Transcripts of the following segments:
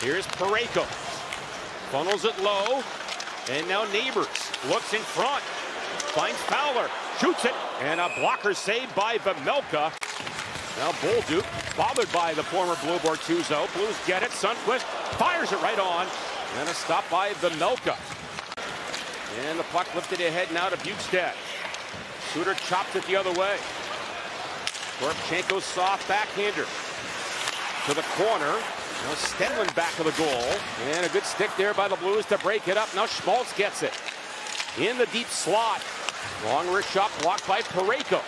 Here's Parayko. Funnels it low. And now Neighbors looks in front. Finds Fowler. Shoots it. And a blocker saved by Vejmelka. Now Bolduc, bothered by the former Blue Bortuzzo. Blues get it. Sundqvist fires it right on. And a stop by Vejmelka. And the puck lifted ahead now to Bukestad. Suter chops it the other way. Korchenko's soft backhander to the corner. Now Stenlund back of the goal. And a good stick there by the Blues to break it up. Now Schmaltz gets it. In the deep slot. Long wrist shot blocked by Parayko.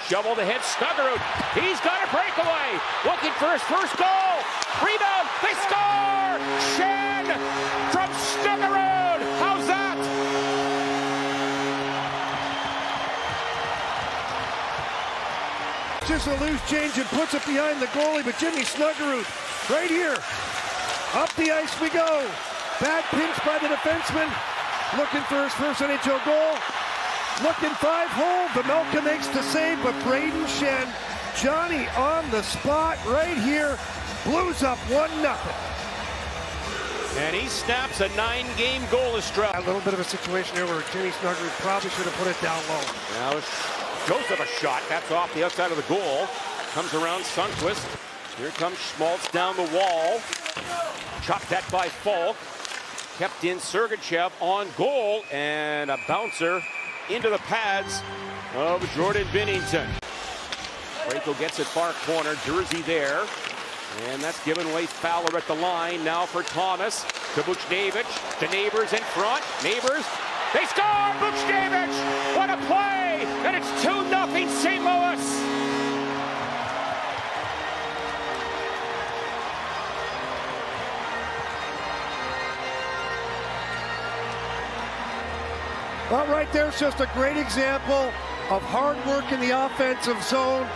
Shoveled ahead, Snuggerud. He's got a breakaway. Looking for his first goal. Rebound. They score! Shen from Snuggerud. How's that? Just a loose change and puts it behind the goalie, but Jimmy Snuggerud right here. Up the ice we go. Bad pinch by the defenseman. Looking for his first NHL goal. Looking 5-hole. Vejmelka makes the save, but Braden Shen, Johnny on the spot right here. Blues up 1-0. And he snaps a 9-game goalless drought. A little bit of a situation here where Jimmy Snuggerud probably should have put it down low. Now Joseph a shot. That's off the outside of the goal. Comes around Sundqvist. Here comes Schmaltz down the wall. Chopped that by Falk. Kept in Sergachev on goal. And a bouncer into the pads of Jordan Binnington. Parayko gets it far corner. Jersey there. And that's given away. Fowler at the line. Now for Thomas. To Buchnevich. To Neighbors in front. Neighbors. They score! Buchnevich! What a play! And it's 2-0 St. Louis. Well, right there's just a great example of hard work in the offensive zone.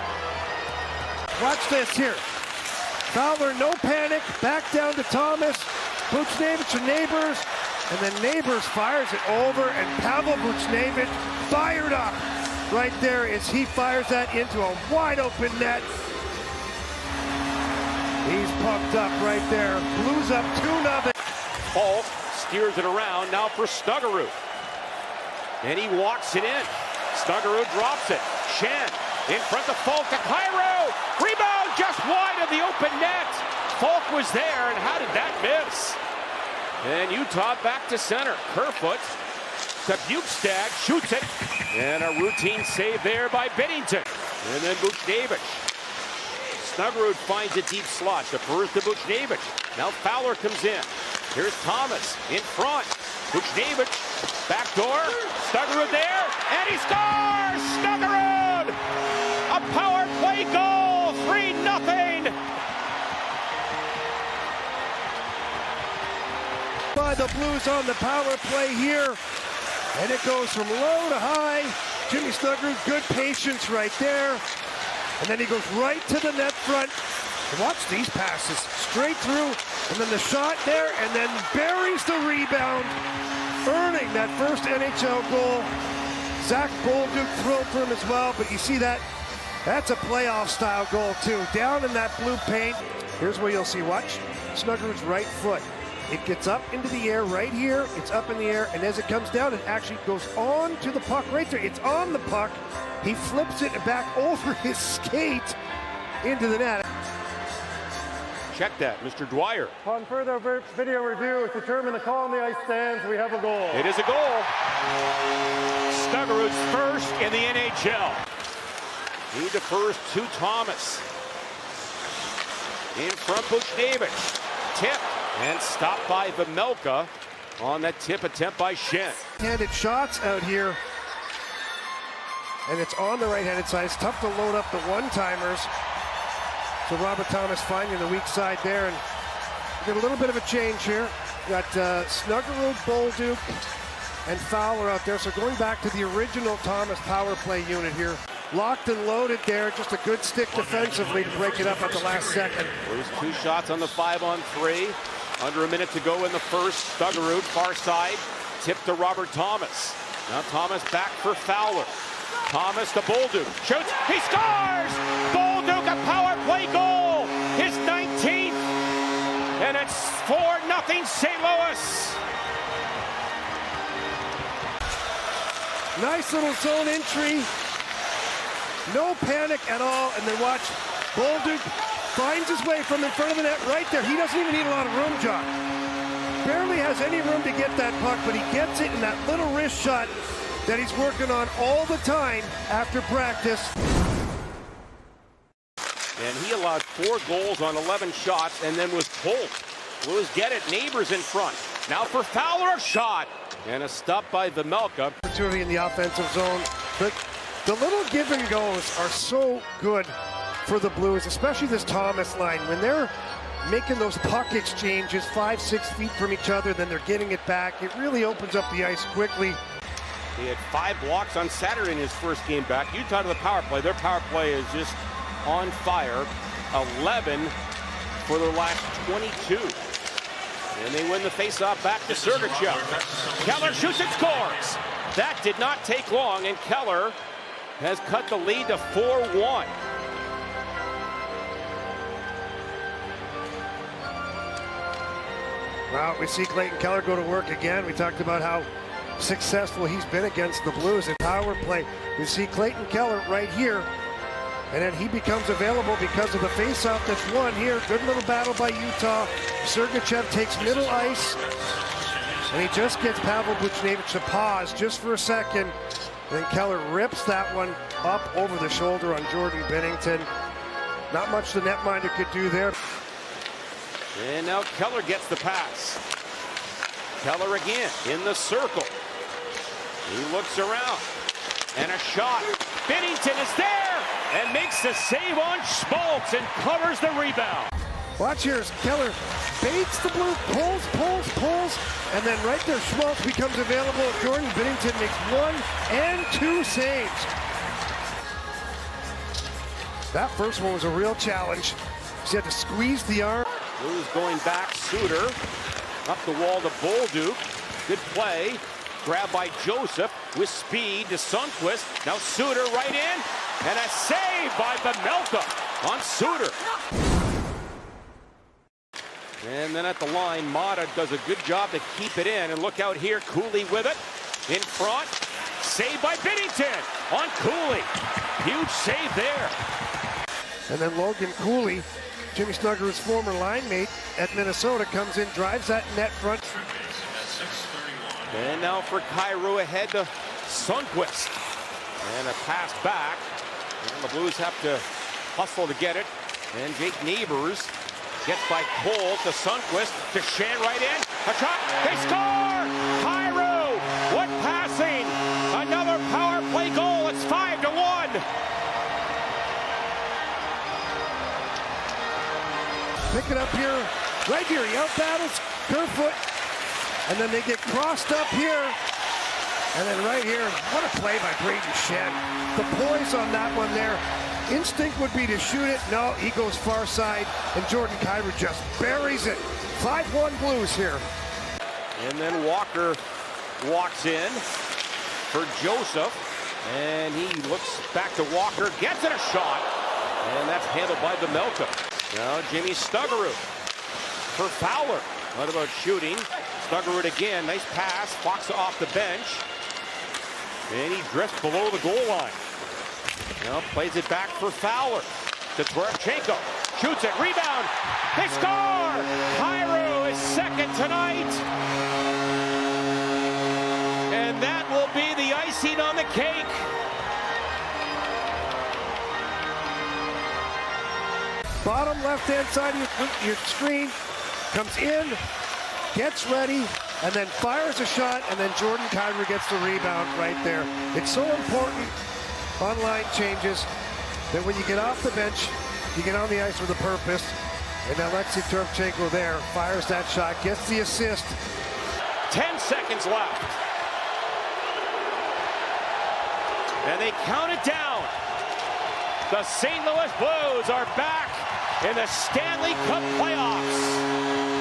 Watch this here. Fowler, no panic, back down to Thomas. Buchnevich to Neighbors, and then Neighbors fires it over, and Pavel Buchnevich fired up right there as he fires that into a wide open net. He's pumped up right there. Blues up 2-0. Falk steers it around now for Snuggerud. And he walks it in. Snuggerud drops it. Shen in front of Falk to Cairo. Rebound just wide of the open net. Falk was there, and how did that miss? And Utah back to center. Kerfoot to Bukestad. Shoots it. And a routine save there by Binnington. And then Buchnevich. Snuggerud finds a deep slot. Defers to Buchnevich. Now Fowler comes in. Here's Thomas in front. Buchnevich, backdoor, Snuggerud there, and he scores! Snuggerud! A power play goal, 3-0! By the Blues on the power play here, and it goes from low to high. Jimmy Snuggerud, good patience right there, and then he goes right to the net front. Watch these passes, straight through, and then the shot there, and then buries the rebound, earning that first NHL goal. Zach Bolduc thrilled for him as well, but you see that, that's a playoff-style goal too. Down in that blue paint. Here's where you'll see, watch, Snuggerud's right foot. It gets up into the air right here, it's up in the air, and as it comes down, it actually goes on to the puck right there. It's on the puck. He flips it back over his skate into the net. Check that, Mr. Dwyer. Upon further video review, it's determined the call on the ice stands. We have a goal. It is a goal. Snuggerud's first in the NHL. He defers to Thomas. In front, Buchnevich. Tip and stopped by Vejmelka on that tip attempt by Shen. Handed shots out here. And it's on the right-handed side. It's tough to load up the one-timers. So Robert Thomas finding the weak side there, and we get a little bit of a change here. Got Snuggerud, Bolduc, and Fowler out there. So going back to the original Thomas power play unit here. Locked and loaded there. Just a good stick defensively to break it up at the last second. There's 2 shots on the 5-on-3. Under a minute to go in the first. Snuggerud, far side. Tip to Robert Thomas. Now Thomas back for Fowler. Thomas to Bolduc. Shoots. He scores! Bolduc, a power play goal! His 19th! And it's 4 2-0 St. Louis. Nice little zone entry. No panic at all. And then watch, Bolduc finds his way from in front of the net right there. He doesn't even need a lot of room, John. Barely has any room to get that puck, but he gets it in that little wrist shot that he's working on all the time after practice. And he allowed 4 goals on 11 shots and then was pulled. Blues get it, Neighbors in front. Now for Fowler, a shot. And a stop by Vejmelka. Opportunity in the offensive zone. But the little give and goes are so good for the Blues, especially this Thomas line. When they're making those puck exchanges 5-6 feet from each other, then they're getting it back. It really opens up the ice quickly. He had 5 blocks on Saturday in his first game back. Utah to the power play. Their power play is just on fire. 11 for their last 22. And they win the faceoff back to Sergachev. Keller shoots and scores. That did not take long, and Keller has cut the lead to 4-1. Well, we see Clayton Keller go to work again. We talked about how successful he's been against the Blues in power play. We see Clayton Keller right here, and then he becomes available because of the faceoff that's won here. Good little battle by Utah. Sergachev takes middle ice, and he just gets Pavel Buchnevich to pause just for a second. Then Keller rips that one up over the shoulder on Jordan Binnington. Not much the netminder could do there. And now Keller gets the pass. Keller again in the circle. He looks around. And a shot. Binnington is there and makes the save on Schmaltz and covers the rebound. Watch here as Keller baits the Blue, pulls, and then right there Schmaltz becomes available. Jordan Binnington makes 1 and 2 saves. That first one was a real challenge. He had to squeeze the arm. Blues going back, Suter up the wall to Bolduc. Good play. Grabbed by Joseph with speed to Sundqvist. Now Suter right in. And a save by Vejmelka on Suter. And then at the line, Mata does a good job to keep it in. And look out here, Cooley with it. In front. Saved by Binnington on Cooley. Huge save there. And then Logan Cooley, Jimmy Snuggerud's former line mate at Minnesota, comes in, drives that net front. And now for Kyrou ahead to Sundqvist. And a pass back. And the Blues have to hustle to get it. And Jake Neighbors gets by Cole to Sundqvist. To Shan right in. A shot. They score! Kyrou! What passing! Another power play goal. It's 5-1. Pick it up here, right here. He out battles Kerfoot, and then they get crossed up here, and then right here. What a play by Brayden Schenn. The poise on that one there. Instinct would be to shoot it. No, he goes far side, and Jordan Kyrou just buries it. 5-1 Blues here. And then Walker walks in for Joseph, and he looks back to Walker, gets it a shot, and that's handled by Vejmelka. Now Jimmy Snuggerud for Fowler. What about shooting? Snuggerud again. Nice pass. Fox off the bench. And he drifts below the goal line. Now plays it back for Fowler. To Twarchenko. Shoots it. Rebound. They score! Kyrou is second tonight. And that will be the icing on the cake. Bottom left-hand side of your screen, comes in, gets ready, and then fires a shot, and then Jordan Kyrou gets the rebound right there. It's so important on line changes that when you get off the bench, you get on the ice with a purpose. And Alexei Twarchenko there fires that shot, gets the assist. 10 seconds left. And they count it down. The St. Louis Blues are back in the Stanley Cup playoffs.